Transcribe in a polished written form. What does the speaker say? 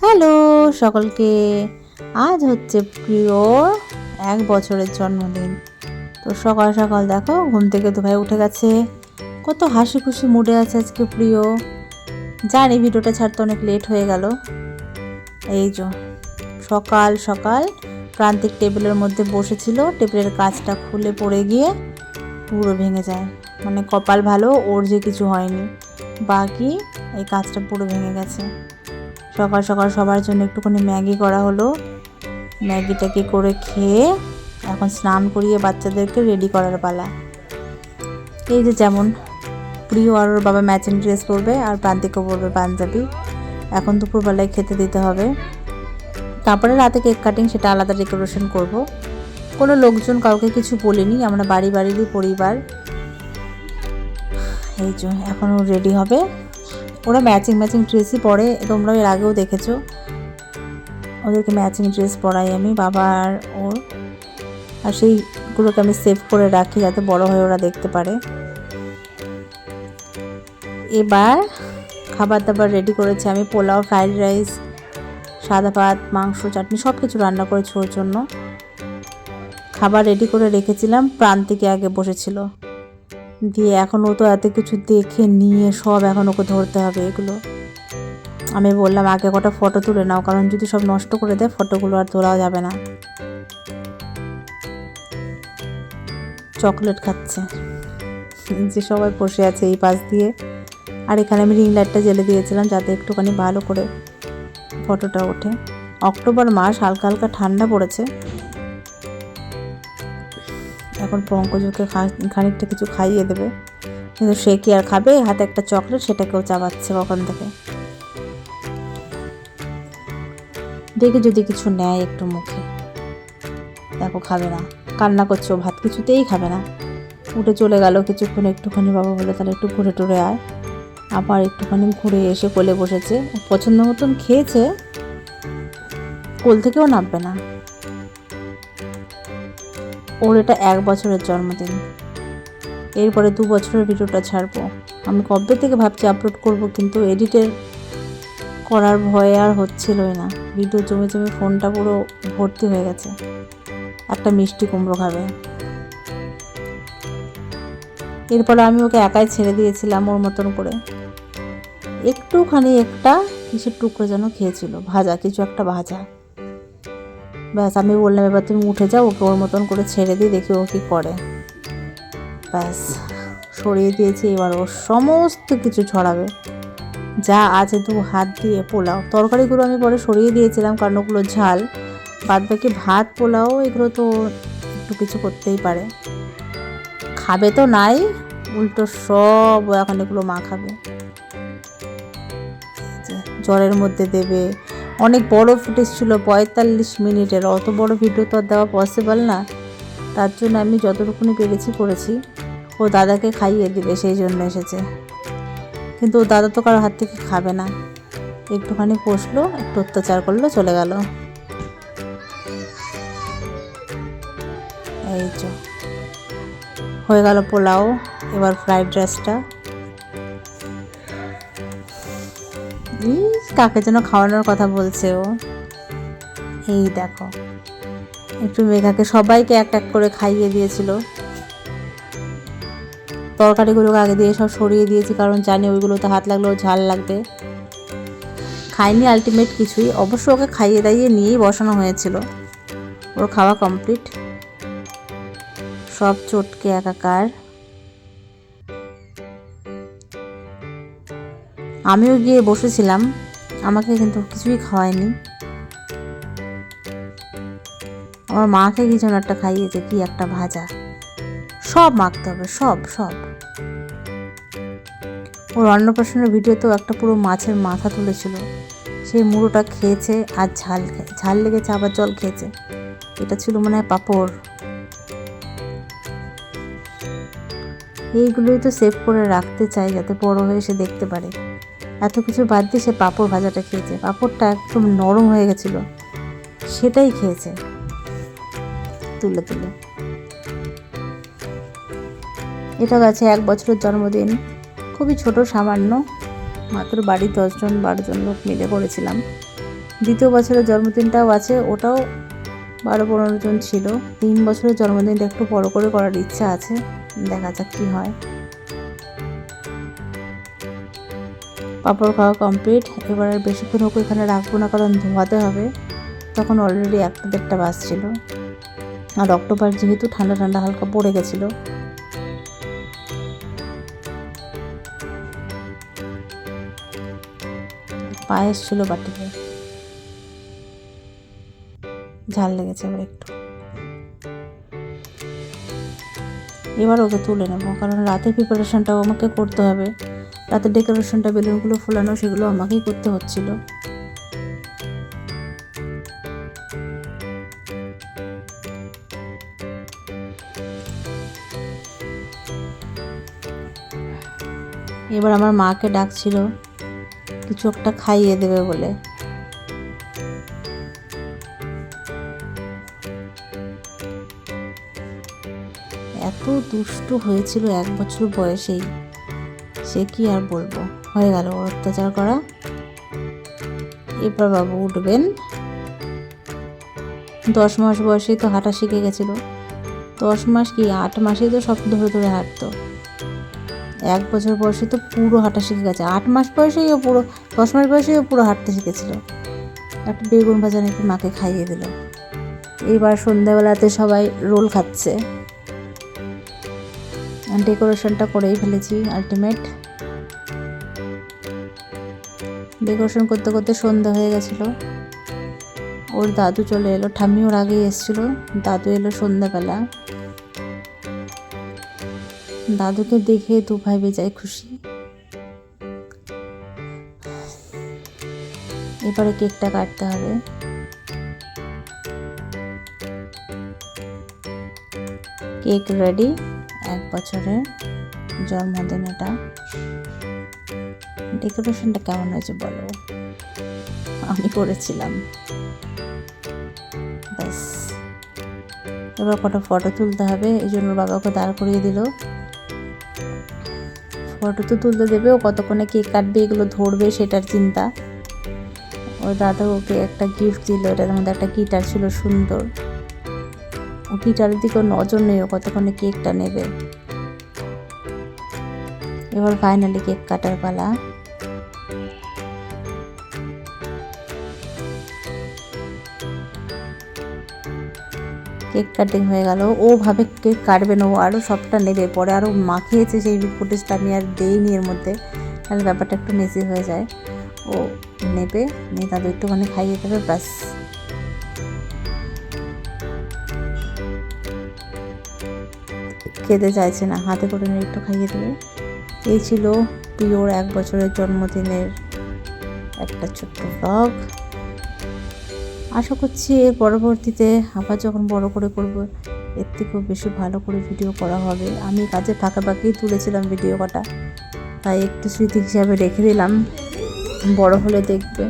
Hello সকলকে। আজ হচ্ছে প্রিয় 1 বছরের জন্মদিন। তো সকাল সকাল দেখো ঘুম থেকে তো ভাই উঠে গেছে, কত হাসি খুশি মুডে আছে আজকে প্রিয়। জানি ভিডিওটা ছাড়তে অনেক লেট হয়ে গেল। এই যে সকাল সকাল প্রান্তিক টেবিলের মধ্যে বসেছিল, টেবিলের কাঁচটা খুলে পড়ে গিয়ে পুরো ভেঙে যায়। মানে কপাল ভালো ওর যে কিছু হয়নি, বাকি এই কাঁচটা পুরো ভেঙে গেছে। সকাল সকাল সবার জন্য একটুখানি ম্যাগি করা হলো। ম্যাগিটাকে করে খেয়ে এখন স্নান করিয়ে বাচ্চাদেরকে রেডি করার পালা। এই যে যেমন প্রিয় আর ওর বাবা ম্যাচিং ড্রেস পরবে আর প্রান্তিকও পরবে পাঞ্জাবি। এখন দুপুরবেলায় খেতে দিতে হবে, তারপরে রাতে কেক কাটিং, সেটা আলাদা ডেকোরেশন করব। কোনো লোকজন কাউকে কিছু বলিনি, আমরা বাড়িরই পরিবার। এই যে এখনও রেডি হবে। ওরা ম্যাচিং ড্রেসই পরে, তোমরাও এর আগেও দেখেছো ওদেরকে ম্যাচিং ড্রেস পরাই আমি, বাবা আর ওর। আর সেইগুলোকে আমি সেভ করে রাখি যাতে বড় হয়ে ওরা দেখতে পারে। এবার খাবার দাবার রেডি করেছি আমি, পোলাও, ফ্রাইড রাইস, সাদা ভাত, মাংস, চাটনি সব কিছু রান্না করেছি ওর জন্য। খাবার রেডি করে রেখেছিলাম, প্রান্তিকে আগে বসেছিল, দিয়ে এখন ও তো এত কিছু দেখে নিয়ে সব এখন ওকে ধরতে হবে এগুলো। আমি বললাম আগে কটা ফটো তুলে নাও, কারণ যদি সব নষ্ট করে দেয় ফটোগুলো আর তোলাও যাবে না। চকলেট খাচ্ছে, যে সবাই বসে আছে এই পাশ দিয়ে। আর এখানে আমি রিং লাইটটা জ্বেলে দিয়েছিলাম যাতে একটুখানি ভালো করে ফটোটা ওঠে। অক্টোবর মাস, হালকা হালকা ঠান্ডা পড়েছে। এখন পঙ্কজকে খানিকটা কিছু খাইয়ে দেবে, কিন্তু সে কি আর খাবে? হাতে একটা চকলেট, সেটাকেও চাবাচ্ছে কখন থেকে। দেখে যদি কিছু নেয় একটু মুখে, দেখো খাবে না, কান্না করছে, ও ভাত কিছুতেই খাবে না। উঠে চলে গেল কিছুক্ষণ, একটুখানি বাবা বলে তাহলে একটু ঘুরে টুরে আয়। আবার একটুখানি ঘুরে এসে কোলে বসেছে, পছন্দ মতন খেয়েছে, কোল থেকেও নামবে না। ওর এটা 1 বছরের জন্মদিন, এরপরে 2 বছরের ভিডিওটা ছাড়বো। আমি কবে থেকে ভাবছি আপলোড করব, কিন্তু এডিটের করার ভয়ে আর হচ্ছিলই না। ভিডিও জমে জমে ফোনটা পুরো ভর্তি হয়ে গেছে। একটা মিষ্টি কুমড়ো খাবে। এরপরে আমি ওকে একাই ছেড়ে দিয়েছিলাম ওর মতন করে। একটুখানি একটা কিসের টুকরো যেন খেয়েছিল, ভাজা, কিছু একটা ভাজা। ব্যাস আমি বললাম এবার তুমি উঠে যাও, ওকে ওর মতন করে ছেড়ে দিয়ে দেখি ও কী করে। ব্যাস সরিয়ে দিয়েছি, এবার ও সমস্ত কিছু ছড়াবে যা আছে 2 হাত দিয়ে। পোলাও তরকারিগুলো আমি পরে সরিয়ে দিয়েছিলাম কারণ ওগুলো ঝাল, বাদ বাকি ভাত পোলাও এগুলো তো একটু কিছু করতেই পারে। খাবে তো নাই, উল্টো সব এখন এগুলো মা খাবে। জলের মধ্যে দেবে। অনেক বড় ফুটেজ ছিল, 45 মিনিটের, অত বড় ভিডিও তো আর দেওয়া পসিবল না। তার জন্য আমি যতটুকুনি পেরেছি করেছি। ও দাদাকে খাইয়ে দিবে সেই জন্য এসেছে, কিন্তু ও দাদা তো কারো হাত থেকে খাবে না। একটুখানি বসলো, একটু অত্যাচার করলো, চলে গেল। এই তো হয়ে গেল পোলাও। এবার ফ্রাইড রাইসটা, কাকে যেন খাওয়ানোর কথা বলছে ও। এই দেখো একটু মেঘাকে সবাইকে এক এক করে খাইয়ে দিয়েছিল। তরকারিগুলোকে আগে দিয়ে সব সরিয়ে দিয়েছি, কারণ জানি ওইগুলোতে হাত লাগলেও ঝাল লাগবে। খাইনি আলটিমেট কিছুই, অবশ্য ওকে খাইয়ে দাইয়ে নিয়েই বসানো হয়েছিল। ওর খাওয়া কমপ্লিট, সব চটকে একাকার। আমিও গিয়ে বসেছিলাম, আমাকে কিন্তু কিছুই খাওয়ায়নি। আমার মাকে কি যেন একটা খাইয়েছে, কি একটা ভাজা, সব মাখতে হবে, সব সব। ওর অন্নপ্রাশনের ভিডিওতেও একটা পুরো মাছের মাথা তুলেছিল, সেই মুড়োটা খেয়েছে আর ঝাল লেগেছে, আবার জল খেয়েছে। এটা ছিল মনে হয় পাঁপড়। এইগুলোই তো সেভ করে রাখতে চাই যাতে বড় হয়ে সে দেখতে পারে। এত কিছু বাদ দিয়ে সে পাঁপড় ভাজাটা খেয়েছে, পাঁপড়টা একদম নরম হয়ে গেছিলো, সেটাই খেয়েছে তুলে তুলে। এটা গেছে 1 বছরের জন্মদিন, খুবই ছোট, সামান্য, মাত্র বাড়ির 10 জন 12 জন লোক মিলে করেছিলাম। দ্বিতীয় বছরের জন্মদিনটাও আছে, ওটাও 12-15 জন ছিল। 3 বছরের জন্মদিনটা একটু বড় করে করার ইচ্ছা আছে, দেখা যাক কী হয়। পাঁপড় খাওয়া কমপ্লিট। এবার আর বেশিক্ষণ ওকে এখানে রাখবো না, কারণ ধোয়াতে হবে। তখন অলরেডি 1-1.5টা বাজছিল, আর অক্টোবর যেহেতু ঠান্ডা ঠান্ডা হালকা পড়ে গেছিলো। পায়েস ছিল বাটিতে, ঝাল লেগেছে এবার একটু। এবার ওকে তুলে নেবো, কারণ রাতের প্রিপারেশনটাও আমাকে করতে হবে। রাতের ডেকোরেশনটা, বেলুনগুলো ফোলানো, সেগুলো আমাকেই করতে হচ্ছিল। এবার আমার মাকে ডাকছিল কিছু একটা খাইয়ে দেবে বলে। এত দুষ্টু হয়েছিল 1 বছর বয়সেই, সে কি আর বলবো, হয়ে গেল ওর অত্যাচার করা। এবার বাবু উঠবেন। 10 মাস বয়সেই তো হাঁটা শিখে গেছিল। 10 মাস কি 8 মাসেই তো সব ধরে ধরে হাঁটতো। 1 বছর বয়সে তো পুরো হাঁটা শিখে গেছে। 8 মাস বয়সেই ও পুরো, 10 মাস বয়সেই ও পুরো হাঁটতে শিখেছিল। একটা বেগুন ভাজা নাকি মাকে খাইয়ে দিল। এইবার সন্ধ্যাবেলাতে সবাই রোল খাচ্ছে। ডেকোরেশনটা করেই ফেলেছি আলটিমেট। ডেকোরেশন করতে করতে সন্ধ্যা হয়ে গেছিলো। ওর দাদু চলে এলো, ঠাম্মি ওর আগেই এসেছিলো। দাদু এলো সন্ধ্যাবেলা। দাদুকে দেখে দু ভাই বেজায় খুশি। এবারে কেকটা কাটতে হবে। কেক রেডি, 1 বছরের জন্মদিন এটা। ডেকোরেশনটা কেমন হয়েছে বলো? আমি করেছিলাম। ব্যাস, এবার কটা ফটো তুলতে হবে, এই জন্য বাবাকে দাঁড় করিয়ে দিল। ফটো তো তুলতে দেবে, ও কতক্ষণে কেক কাটবে, এগুলো ধরবে সেটার চিন্তা। ওর দাদা ওকে একটা গিফট দিল, এটার মধ্যে একটা গিটার ছিল সুন্দর। ও গিটারের দিকে নজর নেই, ও কতক্ষণে কেকটা নেবে। এবার ফাইনালি কেক কাটার পালা। কেক কাটিং হয়ে গেল। ও ভাবে কেক কাটবে না, ও আরও সবটা নেবে, পরে আরও মাখিয়েছে, সেই ফুটেজটা আমি আর দেইনি এর মধ্যে, তাহলে ব্যাপারটা একটু মেসি হয়ে যায়। ও নেবে, নিয়ে তাদের একটুখানি খাইয়ে দেবে, ব্যাস। খেতে চাইছে না, হাতে করে নিয়ে একটু খাইয়ে দেবে। এই ছিল প্রিয়র 1 বছরের জন্মদিনের একটা ছোট্ট ব্লগ। আশা করছি এর পরবর্তীতে আবার যখন বড় করে করব, এর থেকেও বেশি ভালো করে ভিডিও করা হবে। আমি কাজে ফাঁকাই তুলেছিলাম ভিডিও কটা, তাই একটু স্মৃতি হিসাবে রেখে দিলাম, বড় হলে দেখবে।